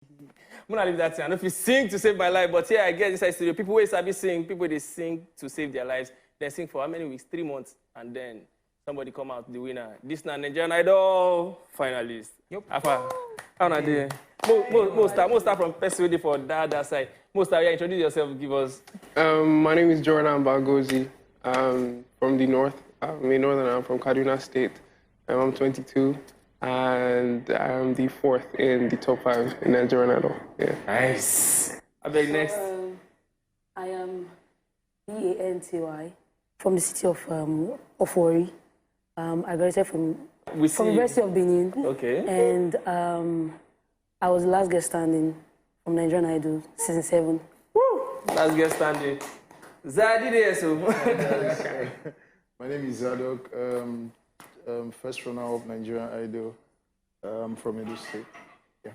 I'm gonna leave that thing. I don't know if you sing to save my life, but yeah, I get inside studio. People who sabi sing, people they sing to save their lives. They sing for how many weeks? 3 months, and then somebody come out the winner. This now Nigerian Idol finalist. Yep. How na dey? Most start from person ready for that side. Most yeah, introduce yourself. Give us. My name is Jordan Bagozi. From the north. I'm a northerner. I'm from Kaduna State. I'm 22. And I'm the 4th in the top 5 in Nigerian Idol. Yeah. Nice. I beg next. I am BANTY from the city of Warri. I graduated from University of Benin. Okay. And I was the last guest standing from Nigerian Idol, season 7. Woo! Last guest standing. Zadi there, so. My name is Zadok. First runner of Nigerian Idol from Edo State. Yeah.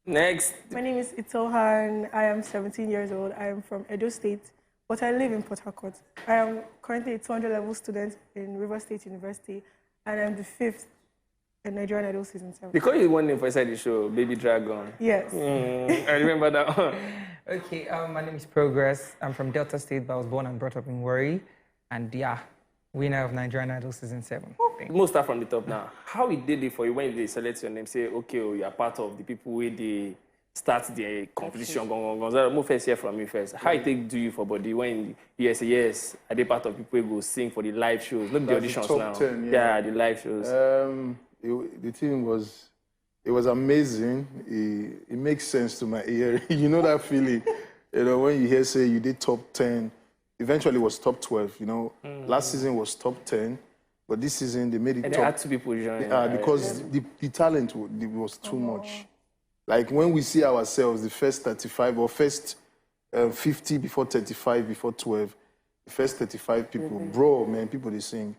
Next. My name is Itohan. I am 17 years old. I am from Edo State, but I live in Port Harcourt. I am currently a 200 level student in River State University, and I'm the 5th in Nigerian Idol season 7. Because you won name for inside the show, Baby Dragon. Yes. I remember that one. Okay, my name is Progress. I'm from Delta State, but I was born and brought up in Warri. And yeah, winner of Nigerian Idol season 7. Most start from the top now. How it did it for you when they select your name? Say, okay, you are part of the people where they start the competition. Move first here from you first. How it take do you for body when you say yes? Are they part of people who go sing for the live shows, not the auditions the now? 10, yeah, the live shows. The thing was, it was amazing. It makes sense to my ear. You know that feeling, you know, when you hear say you did top 10. Eventually, it was top 12. You know, last season was top 10, but this season they made it and top. They had to be positioned. Because the talent was too much. Like when we see ourselves, the first 35 or first 50 before 35, before 12, the first 35 people, bro, man, people they sing.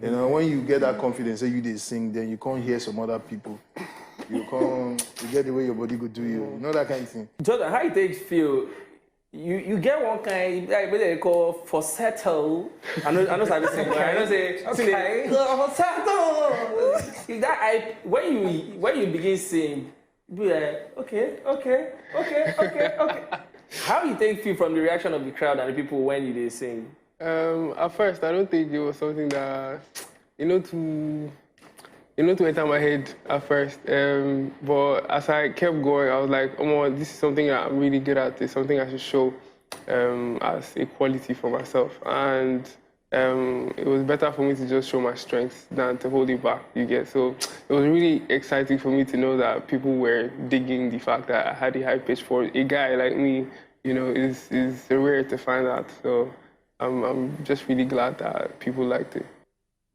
You know, when you get that confidence, say you they sing, then you can't hear some other people. You get the way your body go do you. You know that kind of thing. Jordan, how it takes feel? You get one kind, like what they call falsetto. I know something sing. I know say okay. Falsetto. That when you begin sing, you be like okay. How you take feel from the reaction of the crowd and the people when they sing? At first, I don't think it was something that to enter my head at first. But as I kept going, I was like, oh, this is something I'm really good at. It's something I should show as a quality for myself. And it was better for me to just show my strengths than to hold it back, you get. So it was really exciting for me to know that people were digging the fact that I had a high pitch for a guy like me, you know, is rare to find out. So I'm just really glad that people liked it.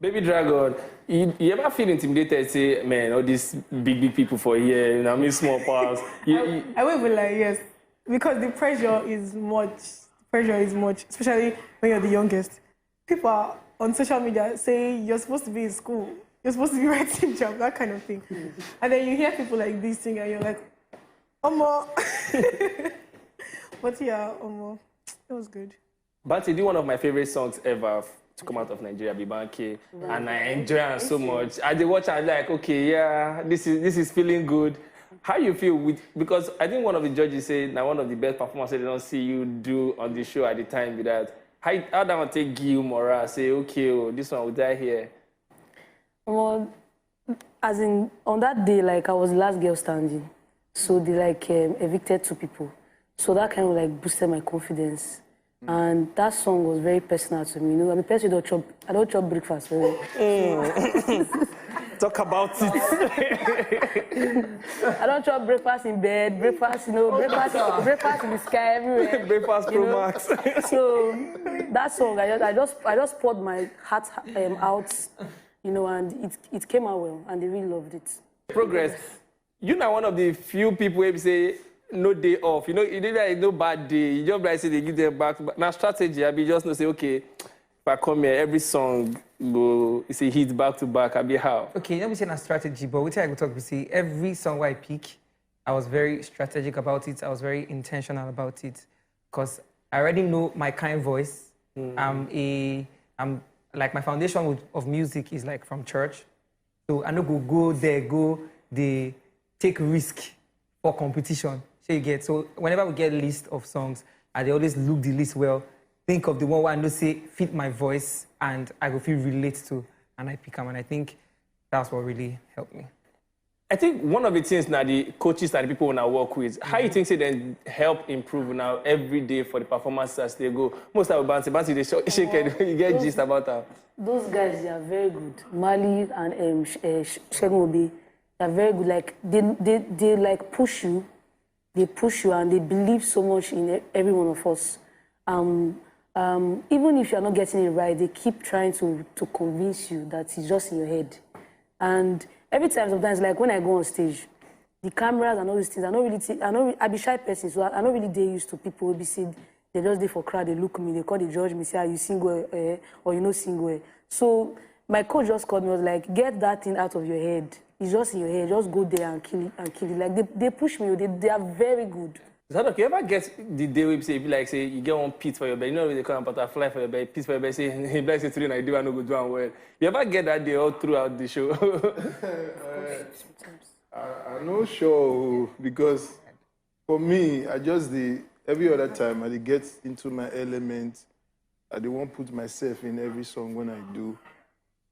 Baby Dragon, you ever feel intimidated? Say, man, all these big people for here, you know, I mean, small powers. I will be like, yes, because the pressure is much. Pressure is much, especially when you're the youngest. People are on social media saying you're supposed to be in school, you're supposed to be writing job, that kind of thing. And then you hear people like this thing, and you're like, Omo. But yeah, Omo, it was good. Banty did one of my favorite songs ever to come out of Nigeria, Bibanke, and I enjoy it so much. I did watch and like, okay, yeah, this is feeling good. How you feel with, because I think one of the judges said now one of the best performances they don't see you do on the show at the time with that. How that one take give morale, say, okay, oh, this one will die here? Well, as in, on that day, like, I was the last girl standing. So they, like, evicted 2 people. So that kind of, like, boosted my confidence. And that song was very personal to me. You know, I'm a person who I don't chop breakfast. Really. Talk about it. I don't chop breakfast in bed, breakfast in the sky everywhere. Breakfast Pro Max. So that song, I just poured my heart out, you know, and it came out well, and they really loved it. Progress. You're not one of the few people who say no day off. You know, you did like no bad day. You just like say they give them back. Now strategy, I be just no say okay. If I come here, every song go, it's a hit back to back. I be how? Okay, let me say a strategy, but what I go talk, we see every song where I pick, I was very strategic about it. I was very intentional about it, because I already know my kind voice. I'm like my foundation of music is like from church, so I know go there, they take risk for competition. So you get, so whenever we get a list of songs, I dey always look the list well, think of the one where I know say fit my voice and I go feel relate to, and I pick them. And I think that's what really helped me. I think one of the things now the coaches and the people when I work with, how you think say then help improve now every day for the performances as they go? Most of the bands they shake it, you get gist about that. Those guys, they are very good. Mali and Shegun Obi, they are very good. Like they like push you, and they believe so much in every one of us. Even if you're not getting it right, they keep trying to convince you that it's just in your head. And every time, sometimes, like when I go on stage, the cameras and all these things, I be shy person, so I don't really dey used to people who be said, they just dey for crowd, they look me, they call, they judge me, say, you sing well, or you know sing well. So my coach just called me, was like, get that thing out of your head. It's just in your head, just go there and kill it. Like they push me, they are very good. So okay, you ever get the day where you say, you get one pit for your bed, you know they call them butterfly for your bed, pit for your bed, say, he like say today I do, I no go do and well. You ever get that day all throughout the show? I'm not sure, because for me, every other time, I get into my element. I won't put myself in every song when I do.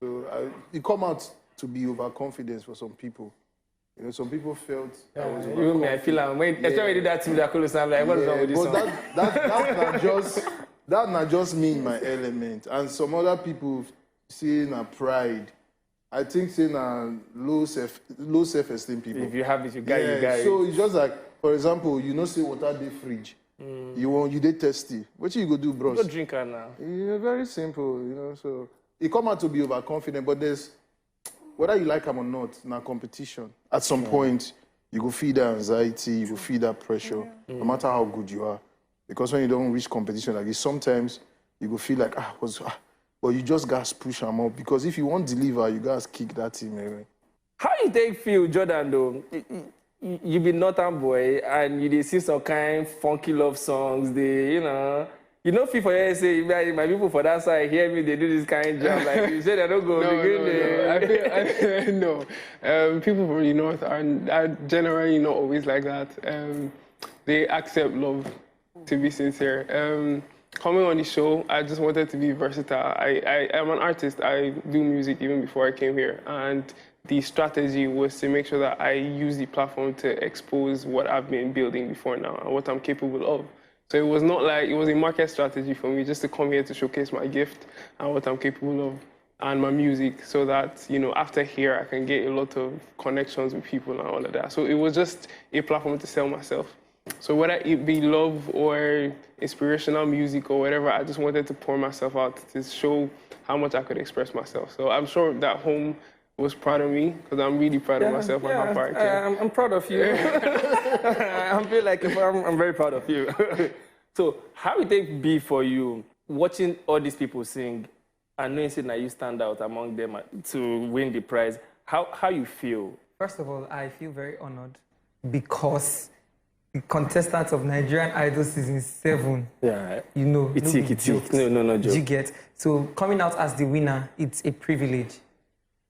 So it come out to be overconfidence for some people. You know, some people felt I was Even me, I feel like when especially did that to that cool sound like what's wrong with this song? That's not just me in my element. And some other people saying a pride. I think saying a low self-esteem people. If you have it, you got it. So it's just like, for example, you know, say water dey fridge. You dey thirsty. What you go do, bros? Go drink her now. Yeah, very simple, you know. So it come out to be overconfident, but there's whether you like them or not, na competition. At some point, you go feel that anxiety, you go feel that pressure, no matter how good you are. Because when you don't reach competition like this, sometimes you go feel like, but you just guys push them up. Because if you want to deliver, you guys kick that team away. How you take feel, Jordan, though? You be Northern boy, and you dey sing some kind funky love songs, you know, feel for you say, my people for that side hear me, they do this kind of job. Like you said, I don't go. No. People from the north are generally not always like that. They accept love, to be sincere. Coming on the show, I just wanted to be versatile. I am an artist. I do music even before I came here, and the strategy was to make sure that I use the platform to expose what I've been building before now and what I'm capable of. So it was not like, it was a market strategy for me just to come here to showcase my gift and what I'm capable of and my music, so that, you know, after here I can get a lot of connections with people and all of that. So it was just a platform to sell myself. So whether it be love or inspirational music or whatever, I just wanted to pour myself out to show how much I could express myself. So I'm sure that home was proud of me, because I'm really proud of myself and how far I came. I'm proud of you. I feel like I'm very proud of you. So how would it be for you watching all these people sing and knowing that you stand out among them to win the prize? How you feel? First of all, I feel very honored because the contestants of Nigerian Idol season 7, you know, it's no joke. You get, so coming out as the winner, it's a privilege.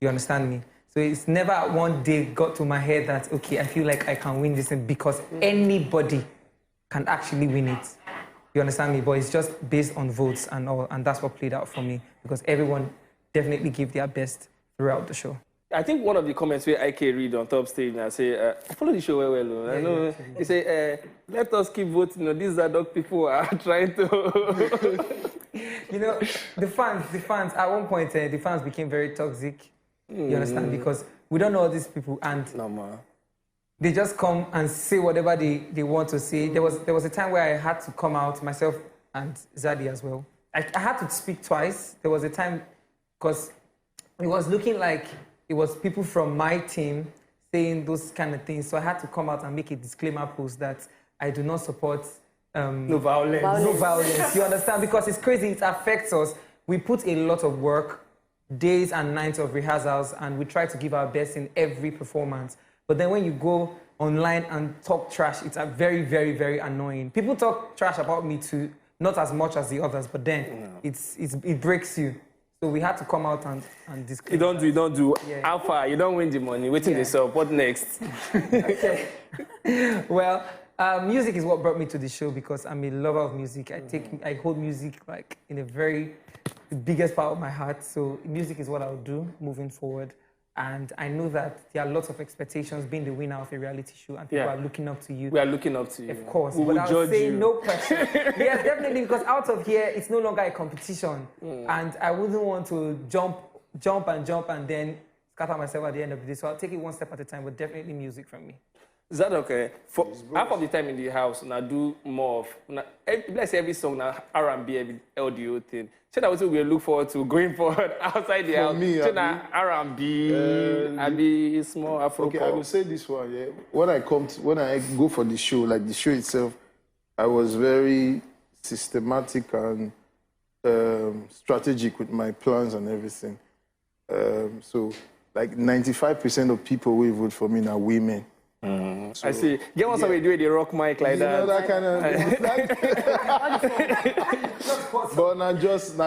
You understand me? So it's never one day got to my head that, okay, I feel like I can win this thing, because anybody can actually win it. You understand me? But it's just based on votes and all, and that's what played out for me, because everyone definitely gave their best throughout the show. I think one of the comments where IK read on top stage and I say, I follow the show well. I know. He say, let us keep voting. You know, these are dog people are trying to. You know, the fans, at one point, the fans became very toxic. You understand? Because we don't know all these people, and they just come and say whatever they want to say. There was a time where I had to come out, myself and Zaddy as well. I had to speak twice. There was a time, because it was looking like it was people from my team saying those kind of things. So I had to come out and make a disclaimer post that I do not support no violence. No violence. You understand? Because it's crazy. It affects us. We put a lot of work, days and nights of rehearsals, and we try to give our best in every performance. But then when you go online and talk trash, it's very, very, very annoying. People talk trash about me too, not as much as the others, but then it breaks you. So we had to come out and You disclaim. don't do. Yeah. How far? You don't win the money. Waiting Yeah. this up. What next? Okay. Well, music is what brought me to the show because I'm a lover of music. I hold music like in a very the biggest part of my heart. So music is what I'll do moving forward. And I know that there are lots of expectations being the winner of a reality show, and people Yeah. are looking up to you. We are looking up to you. Of course, We but will I would judge say you. no question. Yes, definitely, because out of here, it's no longer a competition, and I wouldn't want to jump and then scatter myself at the end of the day. So I'll take it one step at a time, but definitely music from me. Is that okay? For half of the time in the house, I do more of, let's say every song, now R&B, every LDO thing. So that we look forward to going forward outside the house. me, So now R&B, Abi, small Afro Okay, I will pop. say this one. Yeah, when I go for the show, like the show itself, I was very systematic and strategic with my plans and everything. So, like 95% of people who vote for me are women. I see. Get one somebody do the rock mic like You know that. that kind of. But not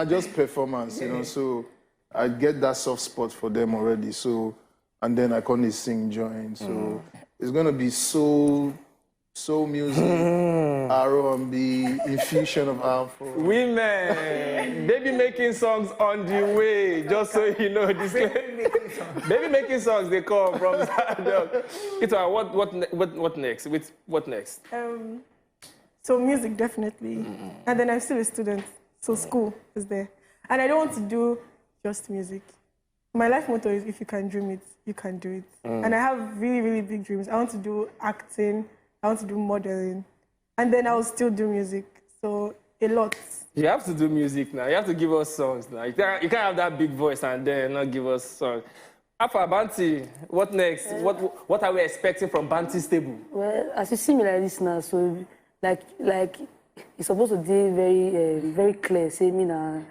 just performance, you know. So I get that soft spot for them already. So and then I can't sing join. So it's gonna be soul music, R&B, infusion of Afro. Women, baby making songs on the way. Just so you know, this baby making songs they come from Zadok. What next? What next? So music, definitely. And then I'm still a student, so school is there. And I don't want to do just music. My life motto is, if you can dream it, you can do it. And I have really, really big dreams. I want to do acting, I want to do modeling. And then I'll still do music. So a lot. You have to do music now. You have to give us songs now. You can't have that big voice and then not give us songs. After Banti, what next? What are we expecting from Banti's table? Well, as you see me like this now, so like it's supposed to be very clear. Say me now,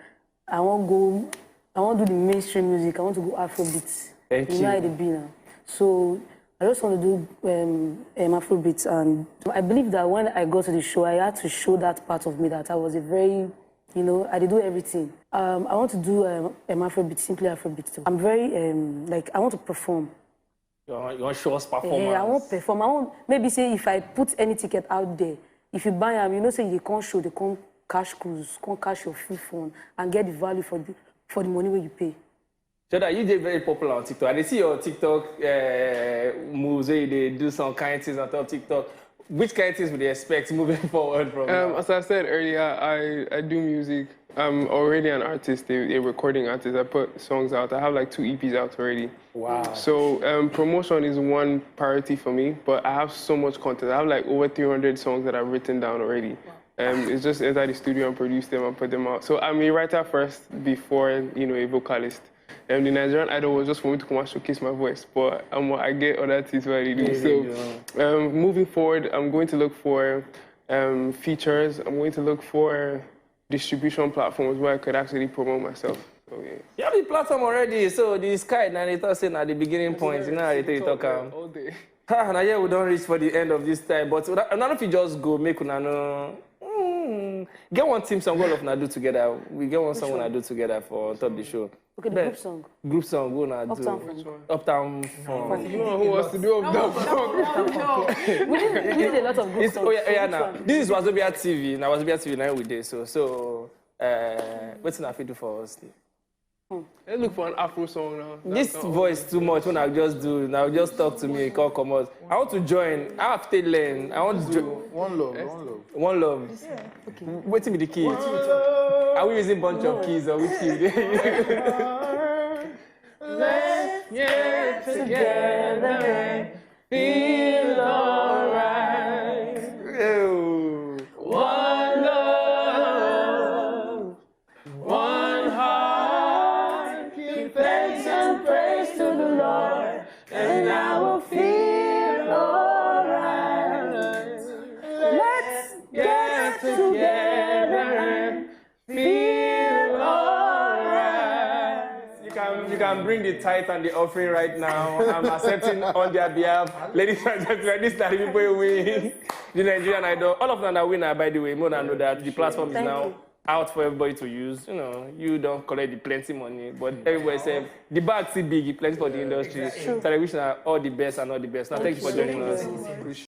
I want to do the mainstream music. I want to go Afrobeats. Thank you. You know how it be now. So I just want to do Afrobeats, and I believe that when I got to the show, I had to show that part of me that I was a very, I did do everything. I want to do Afrobeat, simply Afrobeat too. I'm very I want to perform. You want to show us performance? Yeah, I want to perform. I want maybe say if I put any ticket out there, if you buy them, say they can't show, they can't cash cruise, can't cash your free phone and get the value for the money where you pay. Jada, you did very popular on TikTok. I see your TikTok moves where they do some kind of things on top of TikTok. Which kind of things would they expect moving forward from now? As I said earlier, I do music. I'm already an artist, a recording artist. I put songs out. I have like 2 EPs out already. Wow. So promotion is one priority for me, but I have so much content. I have like over 300 songs that I've written down already. It's just enter the studio and produce them and put them out. So I'm a writer first before, a vocalist. The Nigerian Idol was just for me to come and showcase my voice, but I get other things what I do. So moving forward, I'm going to look for features. I'm going to look for distribution platforms where I could actually promote myself. So, yeah. You have the platform already, so the sky, now they thought saying at the beginning point, how they talk. All day. Now we don't reach for the end of this time, but none of you just go make una know. Get one team song all of na do together. We get one song we do together for top the show. Okay, the group song. Group song, go na do. Uptown Funk. Uptown Funk. You know who wants to do We did a lot of group songs. Yeah, now. This is Wazobia TV. Now Wazobia TV now we did so. What's in do for us? Let's look for an Afro song now. This voice too much when I just do. Now just talk to me, call come out. I want to join. I have to learn. I want to join. One love. One love. Yeah. Okay. Waiting with the keys. Are we using bunch of keys or which key? Let's get together and feel alright. One love, one heart. Give thanks and praise to the Lord, and I will feel alright. Let's get together and feel alright. You can bring the tithe and the offering right now. I'm accepting on their behalf. Ladies and gentlemen, this is the people who win the Nigerian Idol. All of them are winners, by the way. Mona know that the platform is now out for everybody to use. You know, you don't collect the plenty money, but everybody say the bag is big, plenty for the industry. So I wish you all the best and all the best. Now, thank you for joining us.